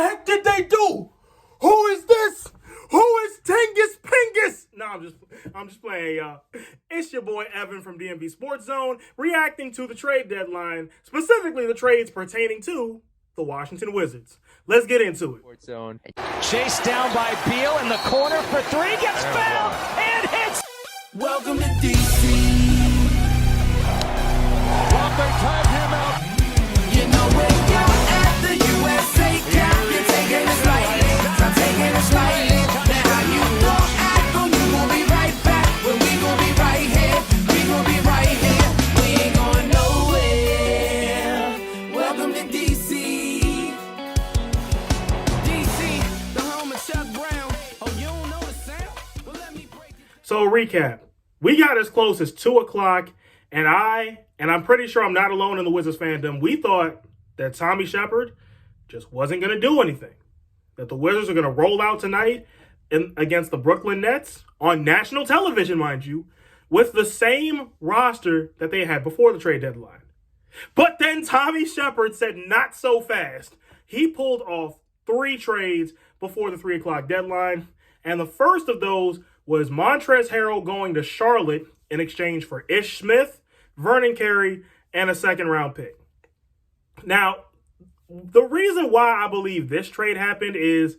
heck did they do? Who is this? Who is Tingus Pingus? No, I'm just playing, y'all. It's your boy Evan from DMV Sports Zone, reacting to the trade deadline, specifically the trades pertaining to the Washington Wizards. Let's get into it. Sports Zone. Chased down by Beal in the corner for three, gets fouled and hits. Welcome to DC. Well, they tied him out. You know where you're at, the USA cap. You're taking it slightly, I'm taking it slightly. Now how you gon' act on you gon' be right back. Well, we gon' be right here, we gon' be right here. We ain't going nowhere. Welcome to DC. DC, the home of Chuck Brown. Oh, you don't know the sound? Well, let me break it. So recap. We got as close as 2 o'clock, and I'm pretty sure I'm not alone in the Wizards fandom, we thought that Tommy Shepard just wasn't going to do anything. That the Wizards are going to roll out tonight against the Brooklyn Nets on national television, mind you, with the same roster that they had before the trade deadline. But then Tommy Shepard said not so fast. He pulled off 3 trades before the 3 o'clock deadline, and the first of those was Montrezl Harrell going to Charlotte in exchange for Ish Smith, Vernon Carey, and a second-round pick. Now, the reason why I believe this trade happened is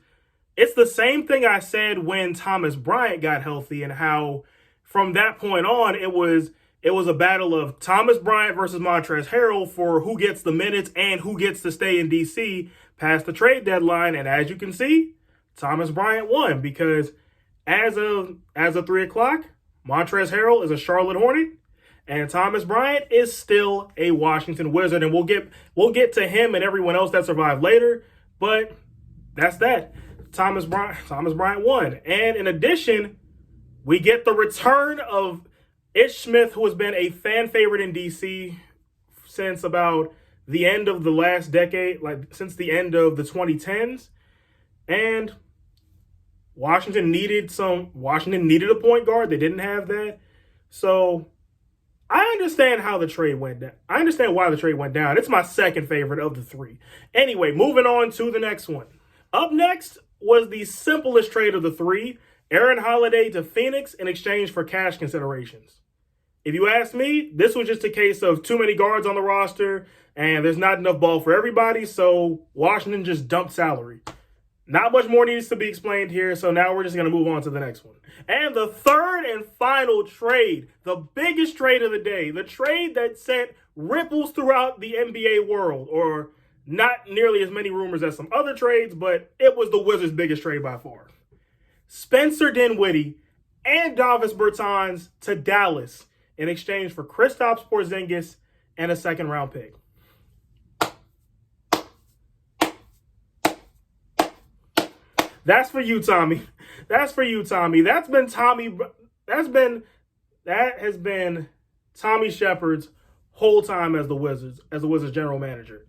it's the same thing I said when Thomas Bryant got healthy and how from that point on it was a battle of Thomas Bryant versus Montrezl Harrell for who gets the minutes and who gets to stay in D.C. past the trade deadline. And as you can see, Thomas Bryant won because as of 3 o'clock, Montrezl Harrell is a Charlotte Hornet, and Thomas Bryant is still a Washington Wizard. And we'll get to him and everyone else that survived later, but that's that. Thomas Bryant won. And in addition, we get the return of Ish Smith, who has been a fan favorite in DC since about the end of the last decade, like since the end of the 2010s. And Washington needed a point guard. They didn't have that. So I understand how the trade went down. I understand why the trade went down. It's my second favorite of the 3. Anyway, moving on to the next one. Up next was the simplest trade of the 3. Aaron Holiday to Phoenix in exchange for cash considerations. If you ask me, this was just a case of too many guards on the roster and there's not enough ball for everybody, so Washington just dumped salary. Not much more needs to be explained here, so now we're just going to move on to the next one. And the third and final trade, the biggest trade of the day, the trade that sent ripples throughout the NBA world, or not nearly as many rumors as some other trades, but it was the Wizards' biggest trade by far. Spencer Dinwiddie and Davis Bertans to Dallas in exchange for Kristaps Porzingis and a second-round pick. That's for you, Tommy. That's for you, Tommy. That has been Tommy Shepard's whole time as the Wizards general manager.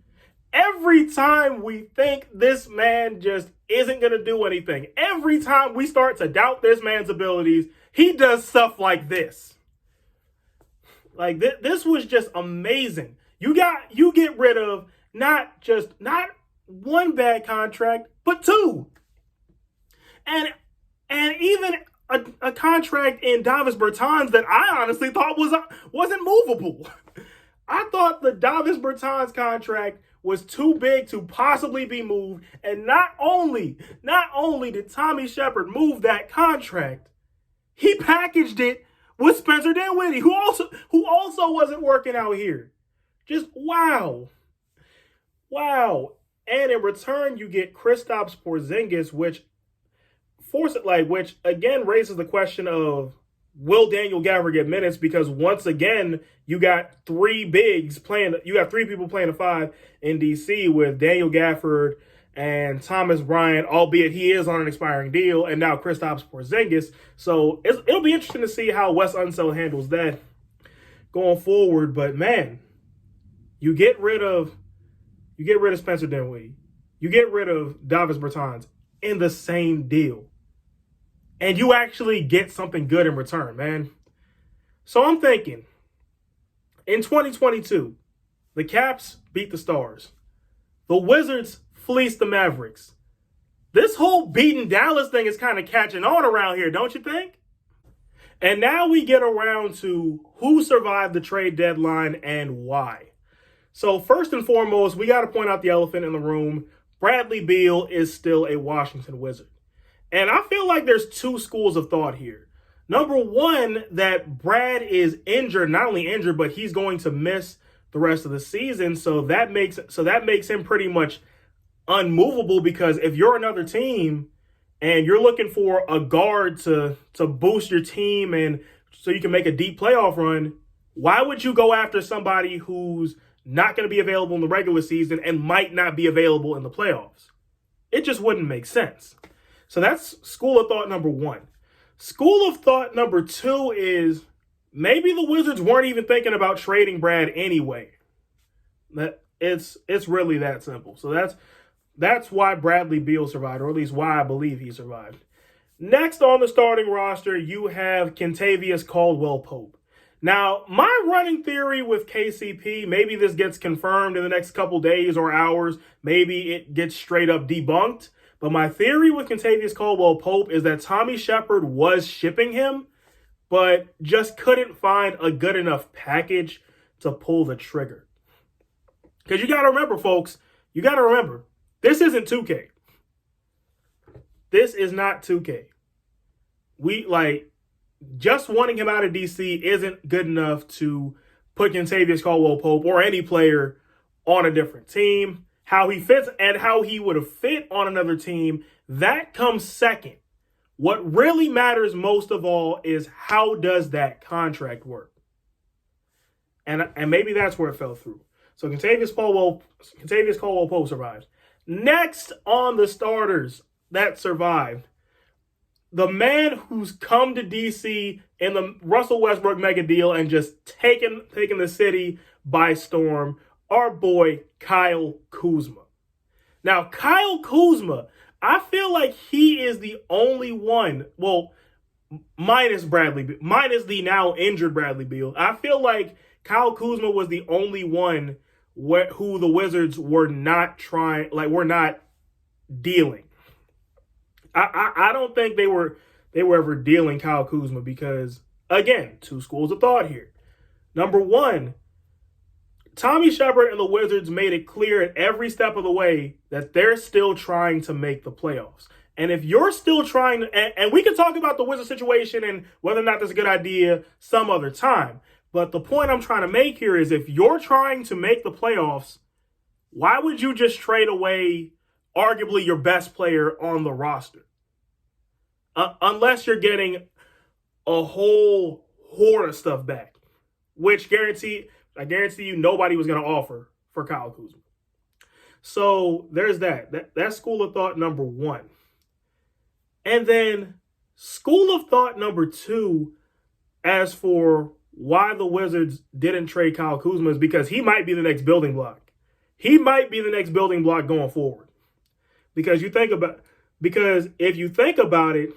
Every time we think this man just isn't going to do anything, every time we start to doubt this man's abilities, he does stuff like this. Like this was just amazing. You get rid of not one bad contract, but 2. And even a contract in Davis Bertans that I honestly thought wasn't movable. I thought the Davis Bertans contract was too big to possibly be moved. And not only did Tommy Shepard move that contract, he packaged it with Spencer Dinwiddie, who also wasn't working out here. Just wow. And in return, you get Kristaps Porzingis, which again raises the question of, will Daniel Gafford get minutes? Because once again, you got 3 bigs playing. You got 3 people playing a 5 in DC with Daniel Gafford and Thomas Bryant, albeit he is on an expiring deal, and now Kristaps Porzingis. So it'll be interesting to see how Wes Unseld handles that going forward. But man, you get rid of Spencer Dinwiddie, you get rid of Davis Bertans in the same deal. And you actually get something good in return, man. So I'm thinking, in 2022, the Caps beat the Stars. The Wizards fleeced the Mavericks. This whole beating Dallas thing is kind of catching on around here, don't you think? And now we get around to who survived the trade deadline and why. So first and foremost, we got to point out the elephant in the room. Bradley Beal is still a Washington Wizard. And I feel like there's two schools of thought here. Number one, that Brad is injured, not only injured, but he's going to miss the rest of the season. So that makes him pretty much unmovable, because if you're another team and you're looking for a guard to boost your team and so you can make a deep playoff run, why would you go after somebody who's not going to be available in the regular season and might not be available in the playoffs? It just wouldn't make sense. So that's school of thought number one. School of thought number two is maybe the Wizards weren't even thinking about trading Brad anyway. It's really that simple. So that's why Bradley Beal survived, or at least why I believe he survived. Next on the starting roster, you have Kentavious Caldwell-Pope. Now, my running theory with KCP, maybe this gets confirmed in the next couple days or hours. Maybe it gets straight up debunked. But my theory with Kentavious Caldwell-Pope is that Tommy Shepard was shipping him, but just couldn't find a good enough package to pull the trigger. Because you got to remember, folks, this isn't 2K. This is not 2K. Just wanting him out of DC isn't good enough to put Kentavious Caldwell-Pope or any player on a different team. How he fits and how he would have fit on another team, that comes second. What really matters most of all is how does that contract work? And maybe that's where it fell through. So Kentavious Caldwell-Pope survives. Next on the starters that survived, the man who's come to DC in the Russell Westbrook mega deal and just taken the city by storm, our boy Kyle Kuzma. Now, Kyle Kuzma, I feel like he is the only one, well, minus the now injured Bradley Beal. I feel like Kyle Kuzma was the only one who the Wizards were not dealing. I don't think they were ever dealing Kyle Kuzma because, again, two schools of thought here. Number one, Tommy Shepard and the Wizards made it clear at every step of the way that they're still trying to make the playoffs. And if you're still trying to, and we can talk about the Wizards situation and whether or not that's a good idea some other time. But the point I'm trying to make here is if you're trying to make the playoffs, why would you just trade away arguably your best player on the roster? Unless you're getting a whole horde of stuff back, which I guarantee you nobody was going to offer for Kyle Kuzma. So there's that's school of thought number one. And then school of thought number two, as for why the Wizards didn't trade Kyle Kuzma, is because he might be the next building block. He might be the next building block going forward. Because if you think about it,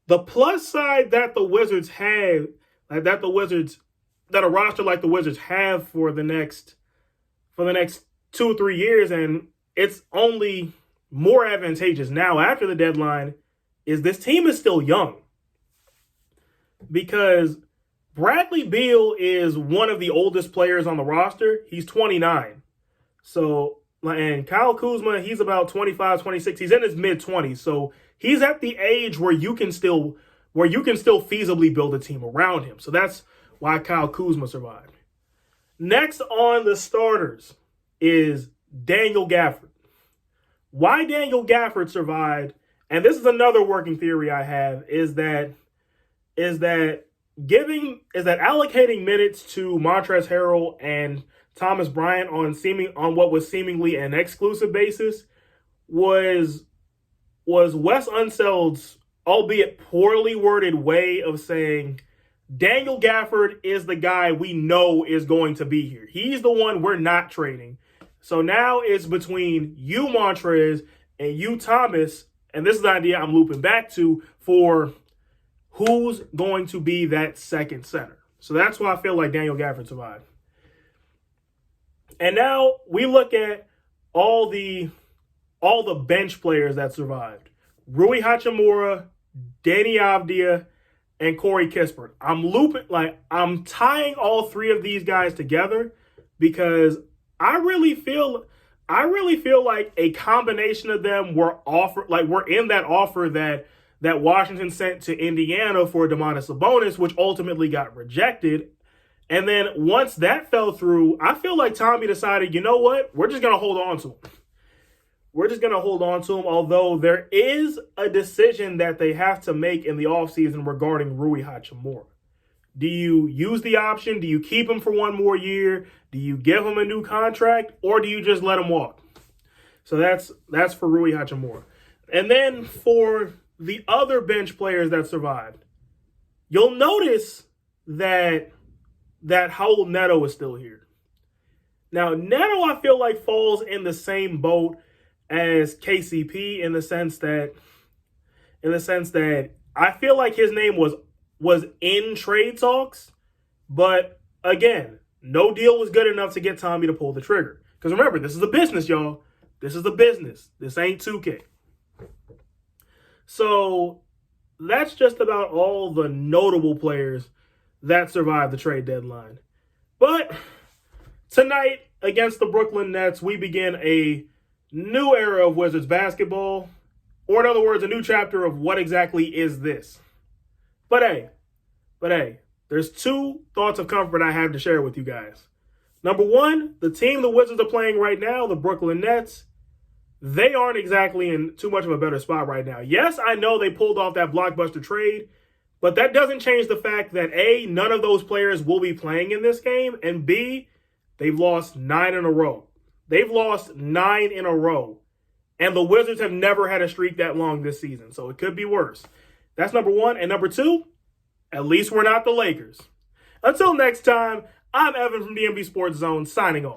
the plus side that the Wizards have, that a roster like the Wizards have for the next 2 or 3 years, and it's only more advantageous now after the deadline, is this team is still young. Because Bradley Beal is one of the oldest players on the roster. He's 29. So, and Kyle Kuzma, he's about 25, 26. He's in his mid-20s. So he's at the age where you can still feasibly build a team around him. So that's why Kyle Kuzma survived. Next on the starters is Daniel Gafford. Why Daniel Gafford survived, and this is another working theory I have, is that allocating minutes to Montrezl Harrell and Thomas Bryant on what was seemingly an exclusive basis was Wes Unseld's, albeit poorly worded, way of saying Daniel Gafford is the guy we know is going to be here. He's the one we're not trading. So now it's between you, Montrez, and you, Thomas, and this is the idea I'm looping back to for who's going to be that second center. So that's why I feel like Daniel Gafford survived. And now we look at all the all the bench players that survived. Rui Hachimura, Danny Avdia, and Corey Kispert. I'm tying all three of these guys together because I really feel like a combination of them were in that offer that Washington sent to Indiana for Domantas Sabonis, which ultimately got rejected. And then once that fell through, I feel like Tommy decided, you know what? We're just going to hold on to him. Although there is a decision that they have to make in the offseason regarding Rui Hachimura. Do you use the option? Do you keep him for one more year? Do you give him a new contract? Or do you just let him walk? So that's for Rui Hachimura. And then for the other bench players that survived, you'll notice that Raul Neto is still here. Now, Neto, I feel like, falls in the same boat as KCP in the sense that I feel like his name was in trade talks, but again, no deal was good enough to get Tommy to pull the trigger. Because remember, this is a business, y'all. This is a business. This ain't 2K. So that's just about all the notable players that survived the trade deadline. But tonight, against the Brooklyn Nets, we begin a new era of Wizards basketball. Or in other words, a new chapter of what exactly is this. But hey, there's two thoughts of comfort I have to share with you guys. Number one, the team the Wizards are playing right now, the Brooklyn Nets, they aren't exactly in too much of a better spot right now. Yes, I know they pulled off that blockbuster trade, but that doesn't change the fact that A, none of those players will be playing in this game, and B, they've lost 9 in a row. They've lost 9 in a row, and the Wizards have never had a streak that long this season, so it could be worse. That's number one. And number two, at least we're not the Lakers. Until next time, I'm Evan from DMV Sports Zone, signing off.